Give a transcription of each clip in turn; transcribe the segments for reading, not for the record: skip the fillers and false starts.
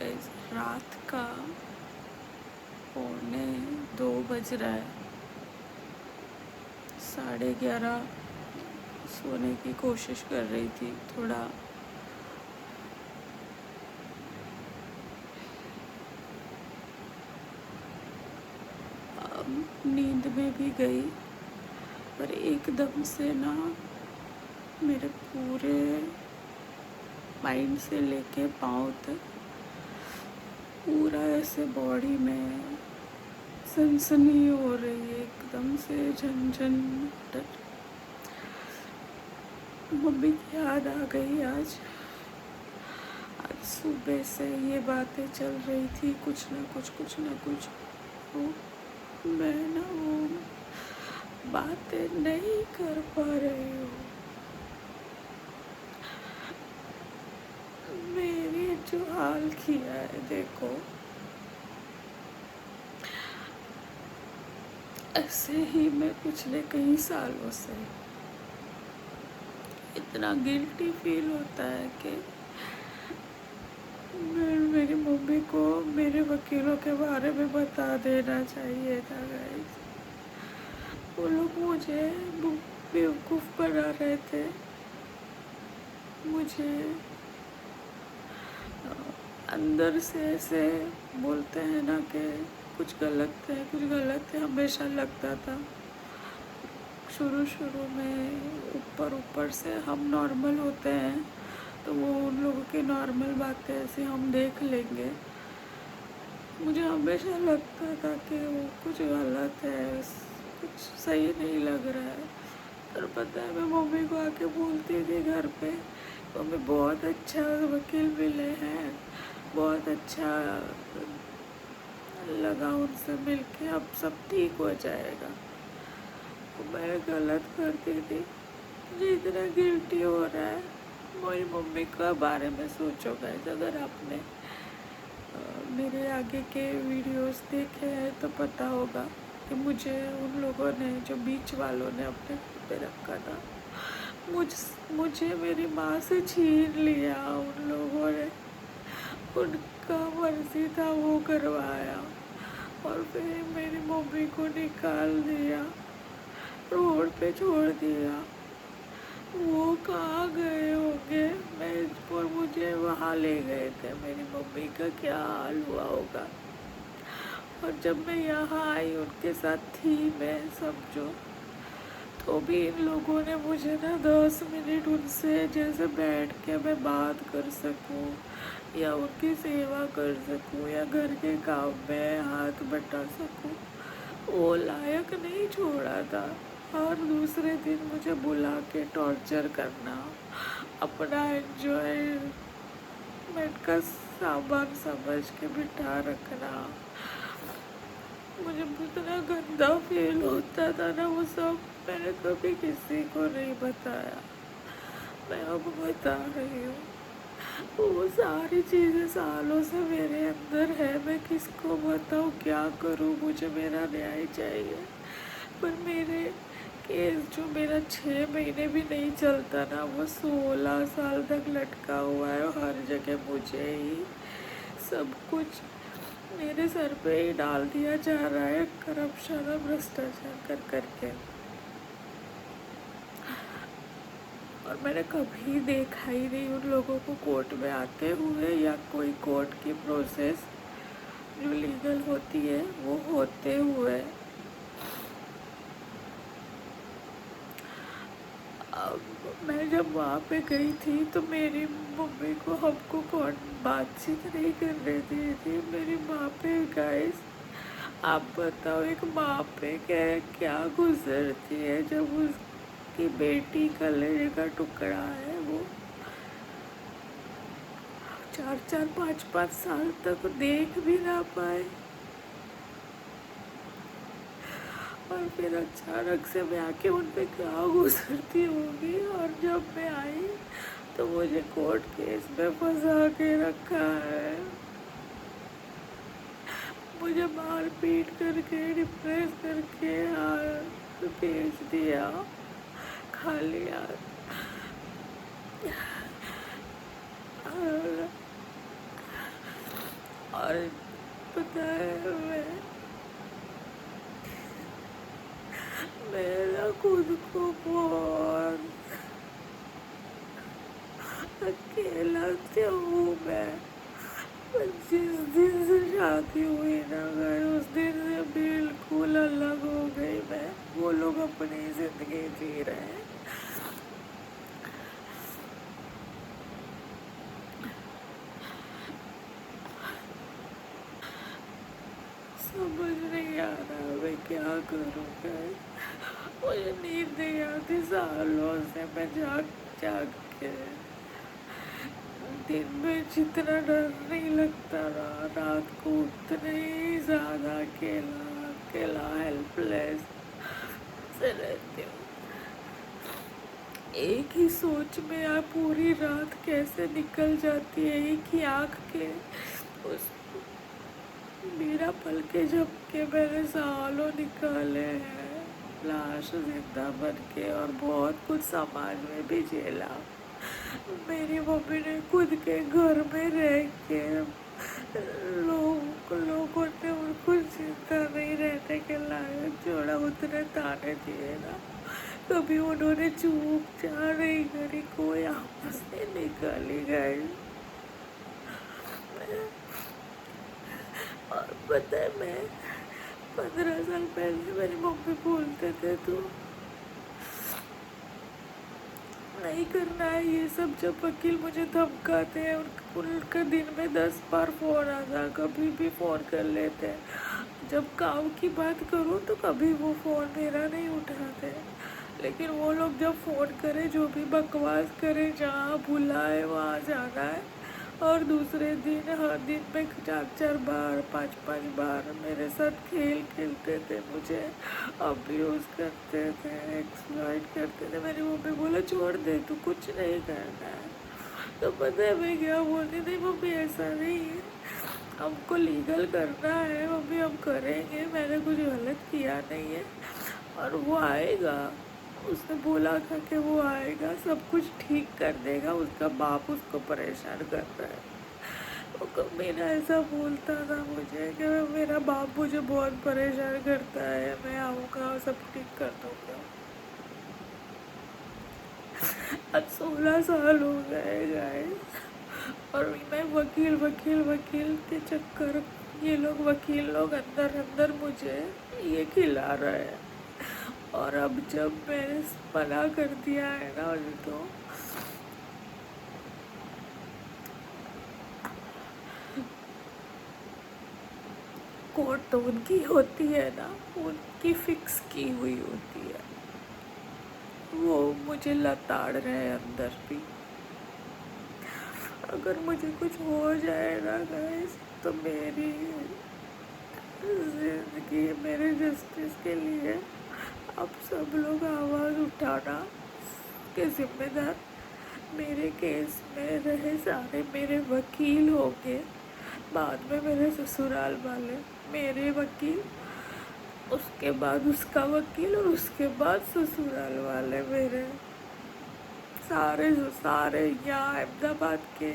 Guys रात का 1:45 बज रहा है। 11:30 सोने की कोशिश कर रही थी। थोड़ा नींद में भी गई, पर एकदम से ना मेरे पूरे माइंड से लेके पाँव तक पूरा ऐसे बॉडी में सनसनी हो रही है, एकदम से झनझन। मम्मी की याद आ गई। आज सुबह से ये बातें चल रही थी, कुछ ना कुछ वो मैं ना वो बातें नहीं कर पा रही हूँ। मेरी जो हाल किया है देखो, ऐसे ही मैं पिछले कई सालों से इतना गिल्टी फील होता है कि मेरी मम्मी को मेरे वकीलों के बारे में बता देना चाहिए था गाइस। वो लोग मुझे बेवकूफ़ बना रहे थे। मुझे अंदर से ऐसे बोलते हैं ना कि कुछ गलत है हमेशा लगता था। शुरू में ऊपर से हम नॉर्मल होते हैं तो वो उन लोगों की नॉर्मल बातें ऐसे हम देख लेंगे। मुझे हमेशा लगता था कि वो कुछ गलत है, कुछ सही नहीं लग रहा है। और पता है, मैं मम्मी को आके बोलती थी घर पे, मम्मी बहुत अच्छा वकील मिले हैं, बहुत अच्छा लगा उनसे मिलके, अब सब ठीक हो जाएगा। तो मैं गलत करती थी। मुझे इतना गिल्टी हो रहा है। मेरी मम्मी के बारे में सोचो गाइस, अगर आपने मेरे आगे के वीडियोस देखे हैं तो पता होगा कि मुझे उन लोगों ने, जो बीच वालों ने अपने घर पे रखा था, मुझे मेरी माँ से छीन लिया। उन लोगों ने, उनका मर्जी था वो करवाया, और फिर मेरी मम्मी को निकाल दिया, रोड पे छोड़ दिया। वो कहाँ गए होंगे, मैं और मुझे वहाँ ले गए थे। मेरी मम्मी का क्या हाल हुआ होगा। और जब मैं यहाँ आई, उनके साथ थी मैं, समझो, तो भी इन लोगों ने मुझे ना 10 मिनट उनसे जैसे बैठ के मैं बात कर सकूं या उनकी सेवा कर सकूं या घर के काम में हाथ बटा सकूं, वो लायक नहीं छोड़ा था। और दूसरे दिन मुझे बुला के टॉर्चर करना, अपना एंजॉयमेंट का सामान समझ के बिठा रखना। मुझे इतना गंदा फील होता था ना, वो सब मैंने कभी किसी को नहीं बताया। मैं अब बता रही हूँ। वो सारी चीज़ें सालों से मेरे अंदर है, मैं किसको बताऊँ, क्या करूँ, मुझे मेरा न्याय चाहिए। पर मेरे केस जो मेरा 6 महीने भी नहीं चलता ना, वो 16 साल तक लटका हुआ है। हर जगह मुझे ही सब कुछ मेरे सर पे ही डाल दिया जा रहा है, करप्शन और भ्रष्टाचार कर करके। और मैंने कभी देखा ही नहीं उन लोगों को कोर्ट में आते हुए, या कोई कोर्ट की प्रोसेस जो लीगल होती है वो होते हुए। अब मैं जब वहाँ पे गई थी तो मेरी मम्मी को, हमको कौन बातचीत नहीं करने दी थी। मेरी माँ पे गाइस, आप बताओ एक माँ पे क्या गुजरती है जब उसकी बेटी कलेजे का टुकड़ा है, वो 4-4, 5-5 साल तक देख भी ना पाए। और फिर अचानक से मैं आके उन पे क्या गुजरती होगी। और जब मैं आई तो मुझे कोर्ट केस में फंसा के रखा है, मुझे मार पीट करके, डिप्रेस करके भेज दिया खाली हाथ। اور پتا ہے میرا خود کو بہت اکیلا ہوں میں. جس دن سے شادی ہوئی نا گھر اس دن سے بالکل الگ ہو گئی میں. وہ لوگ اپنی زندگی جی رہے ہیں. سمجھ نہیں آ رہا میں کیا کروں گا. مجھے نیند نہیں آتی سالوں سے. میں جاگ جاگ کے دن میں جتنا ڈر نہیں لگتا نا رات کو اتنے ہی زیادہ اکیلا اکیلا ہیلپ لیس سے رہتی ہوں. ایک ہی سوچ میں آپ پوری رات کیسے نکل جاتی ہے. ایک ہی آنکھ کے اس میرا پل کے جھپ کے میں نے سالوں نکالے ہیں لاش زندہ بن کے. اور بہت کچھ سماج میں بھی جھیلا. میری ممی نے خود کے گھر میں رہ کے لوگوں نے ان کو زندہ نہیں رہنے کے لائق چھوڑا. اتنے تانے دیے نا کبھی انہوں نے چوپ چاپ نہیں کری. کوئی آپس سے نکالی گئی. اور پتہ ہے میں 15 سال پہلے میری ممی بولتے تھے تو نہیں کرنا ہے یہ سب. جب وکیل مجھے دھمکاتے ہیں ان کا دن میں 10 بار فون آتا. کبھی بھی فون کر لیتے. جب کام کی بات کروں تو کبھی وہ فون میرا نہیں اٹھاتے. لیکن وہ لوگ جب فون کرے جو بھی بکواس کرے جہاں بلائے وہاں جانا ہے. اور دوسرے دن ہر دن میں 4 بار 5 بار میرے ساتھ کھیل کھیلتے تھے. مجھے ابیوز کرتے تھے ایکسپلائٹ کرتے تھے. میری ممی بولا چھوڑ دے تو کچھ نہیں کرنا ہے. تو پتہ ہے میں کیا بولتی تھی ممی ایسا نہیں ہے ہم کو لیگل کرنا ہے ممی ہم کریں گے. میں نے کچھ غلط کیا نہیں ہے. اور وہ آئے گا. اس نے بولا تھا کہ وہ آئے گا سب کچھ ٹھیک کر دے گا. اس کا باپ اس کو پریشان کرتا ہے. وہ میرا ایسا بولتا تھا مجھے کہ میرا باپ مجھے بہت پریشان کرتا ہے. میں آؤں گا سب ٹھیک کر دوں گا. اب 16 سال ہو گئے اور میں وکیل کے چکر یہ لوگ وکیل لوگ اندر اندر مجھے یہ کھلا رہے ہیں. اور اب جب میں نے منع کر دیا ہے نا تو کورٹ تو ان کی ہوتی ہے نا ان کی فکس کی ہوئی ہوتی ہے. وہ مجھے لتاڑ رہے ہیں اندر بھی. اگر مجھے کچھ ہو جائے نا گائز تو میری زندگی میرے جسٹس کے لیے اب سب لوگ آواز اٹھانا کے ذمہ دار میرے کیس میں رہے سارے میرے وکیل ہوں گے. بعد میں میرے سسرال والے میرے وکیل اس کے بعد اس کا وکیل اور اس کے بعد سسرال والے میرے سارے یہاں احمد آباد کے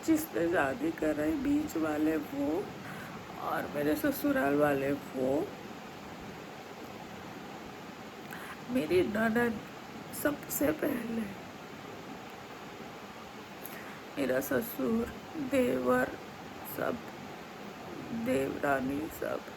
جس نے شادی کرائی بیچ والے وہ اور میرے سسرال والے وہ میری نند سب سے پہلے میرا سسر دیور سب دیورانی سب